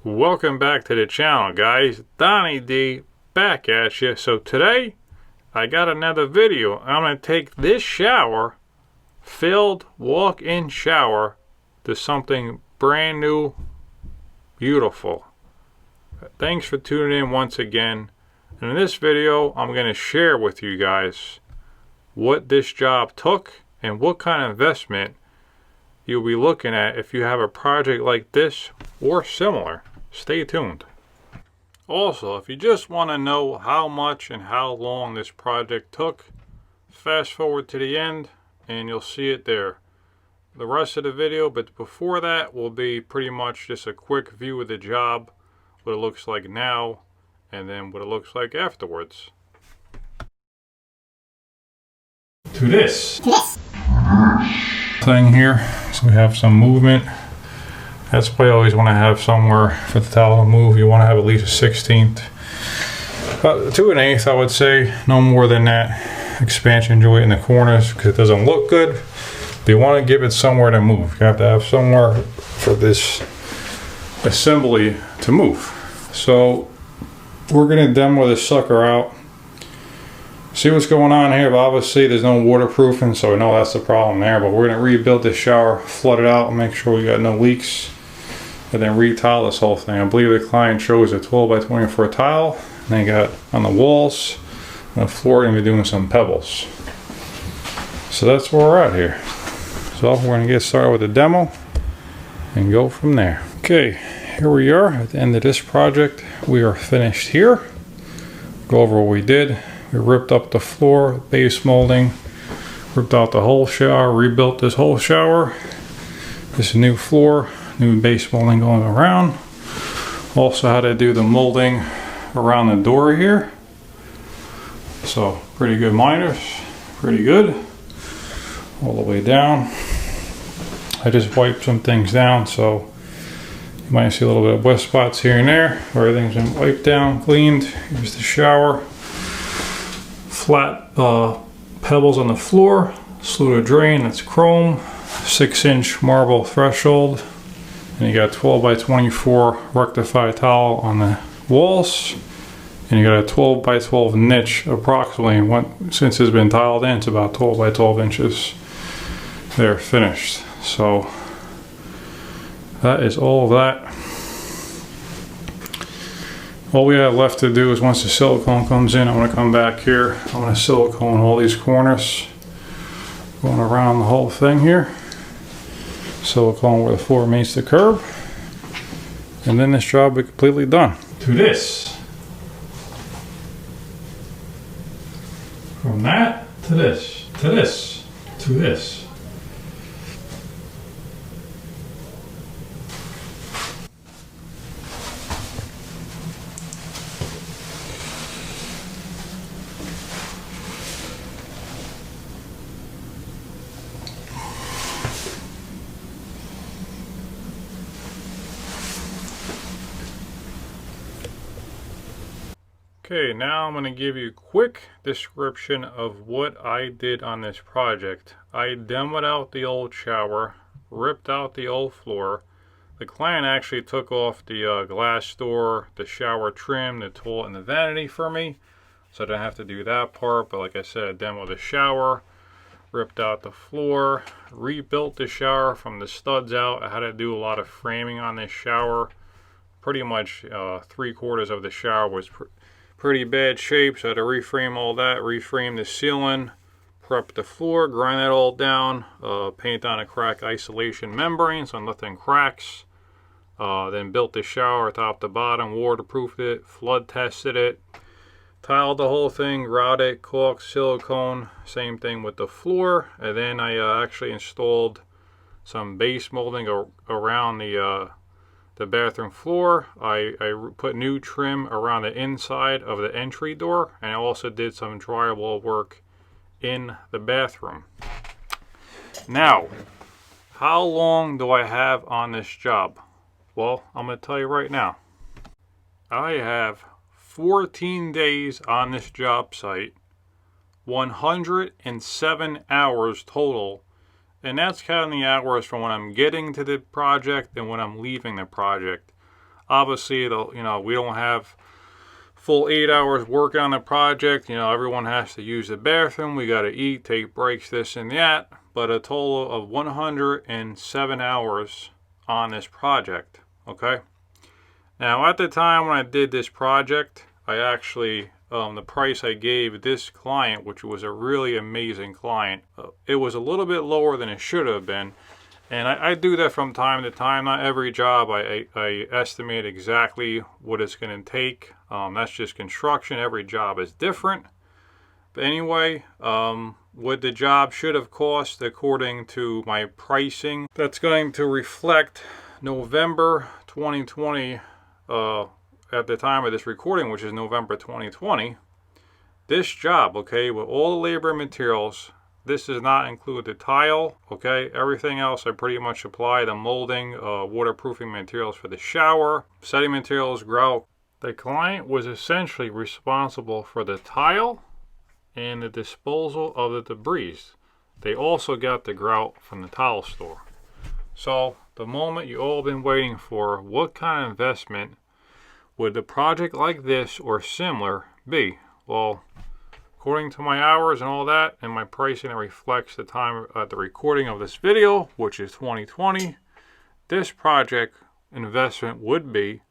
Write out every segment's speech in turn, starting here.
Welcome back to the channel, guys. Donnie D back at you. So today I got another video. I'm going to take this shower, filled walk-in shower, to something brand new, beautiful. Thanks for tuning in once again. And in this video I'm going to share with you guys what this job took and what kind of investment you'll be looking at if you have a project like this or similar. Stay tuned. Also, if you just want to know how much and how long this project took, fast forward to the end and you'll see it there. The rest of the video, but before that, will be pretty much just a quick view of the job, what it looks like now, and then what it looks like afterwards. To this thing here, so we have some movement. That's why you always want to have somewhere for the tile to move. You want to have at least a 1/16, about 2 1/8, I would say, no more than that expansion joint in the corners, because it doesn't look good. But you want to give it somewhere to move. You have to have somewhere for this assembly to move. So we're going to demo this sucker out, see what's going on here. But obviously there's no waterproofing, so we know that's the problem there. But we're going to rebuild this shower, flood it out, and make sure we got no leaks, and then re-tile this whole thing. I believe the client chose a 12 by 24 tile, and they got on the walls and the floor going to be doing some pebbles. So that's where we're at here. So we're going to get started with the demo and go from there. Okay, here we are at the end of this project. We are finished here. Go over what we did. We ripped up the floor, base molding, ripped out the whole shower, rebuilt this whole shower. This is a new floor, new base molding going around. Also had to do the molding around the door here. So pretty good miners, pretty good. All the way down. I just wiped some things down, so you might see a little bit of wet spots here and there. Everything's been wiped down, cleaned. Here's the shower. Flat pebbles on the floor, sluice drain, that's chrome, 6-inch marble threshold, and you got 12 by 24 rectified tile on the walls, and you got a 12 by 12 niche approximately. Since it's been tiled in, it's about 12 by 12 inches. They're finished. So that is all of that. All we have left to do is, once the silicone comes in, I'm going to come back here. I'm going to silicone all these corners, going around the whole thing here. Silicone where the floor meets the curb, and then this job will be completely done. To this. From that to this, to this, to this. Okay, now I'm going to give you a quick description of what I did on this project. I demoed out the old shower, ripped out the old floor. The client actually took off the glass door, the shower trim, the toilet, and the vanity for me, so I didn't have to do that part. But like I said, I demoed the shower, ripped out the floor, rebuilt the shower from the studs out. I had to do a lot of framing on this shower. Pretty much 3/4 of the shower was pretty bad shape, so I had to reframe all that, reframe the ceiling, prep the floor, grind that all down, paint on a crack isolation membrane so nothing cracks. Then built the shower top to bottom, waterproofed it, flood tested it, tiled the whole thing, grouted, caulked, silicone, same thing with the floor. And then I actually installed some base molding around the bathroom floor. I put new trim around the inside of the entry door, and I also did some drywall work in the bathroom. Now, how long do I have on this job? Well, I'm going to tell you right now. I have 14 days on this job site, 107 hours total, and that's counting the hours from when I'm getting to the project and when I'm leaving the project. Obviously, you know, we don't have full 8 hours working on the project. You know, everyone has to use the bathroom. We got to eat, take breaks, this and that. But a total of 107 hours on this project. Okay. Now, at the time when I did this project, I actually, the price I gave this client, which was a really amazing client, it was a little bit lower than it should have been. And I do that from time to time. Not every job I estimate exactly what it's going to take. That's just construction. Every job is different. But anyway, what the job should have cost according to my pricing, that's going to reflect November 2020. At the time of this recording, which is November 2020, this job, okay, with all the labor and materials, this does not include the tile, okay, everything else I pretty much supply, the molding, waterproofing materials for the shower, setting materials, grout. The client was essentially responsible for the tile and the disposal of the debris. They also got the grout from the tile store. So the moment you all been waiting for, what kind of investment would a project like this or similar be? Well, according to my hours and all that and my pricing, it reflects the time at the recording of this video, which is 2020. This project investment would be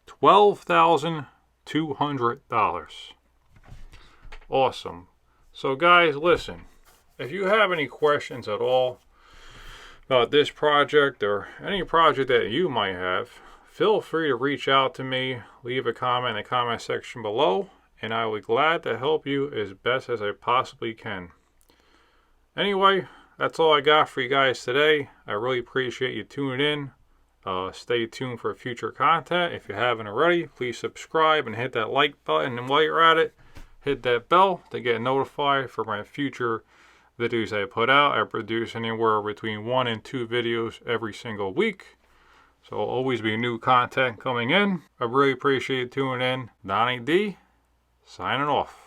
$12,200. Awesome. So guys, listen, if you have any questions at all about this project or any project that you might have, feel free to reach out to me, leave a comment in the comment section below, and I will be glad to help you as best as I possibly can. Anyway, that's all I got for you guys today. I really appreciate you tuning in. Stay tuned for future content. If you haven't already, please subscribe and hit that like button, and while you're at it, hit that bell to get notified for my future videos I put out. I produce anywhere between 1 and 2 videos every single week. So always be new content coming in. I really appreciate you tuning in. Donnie D, signing off.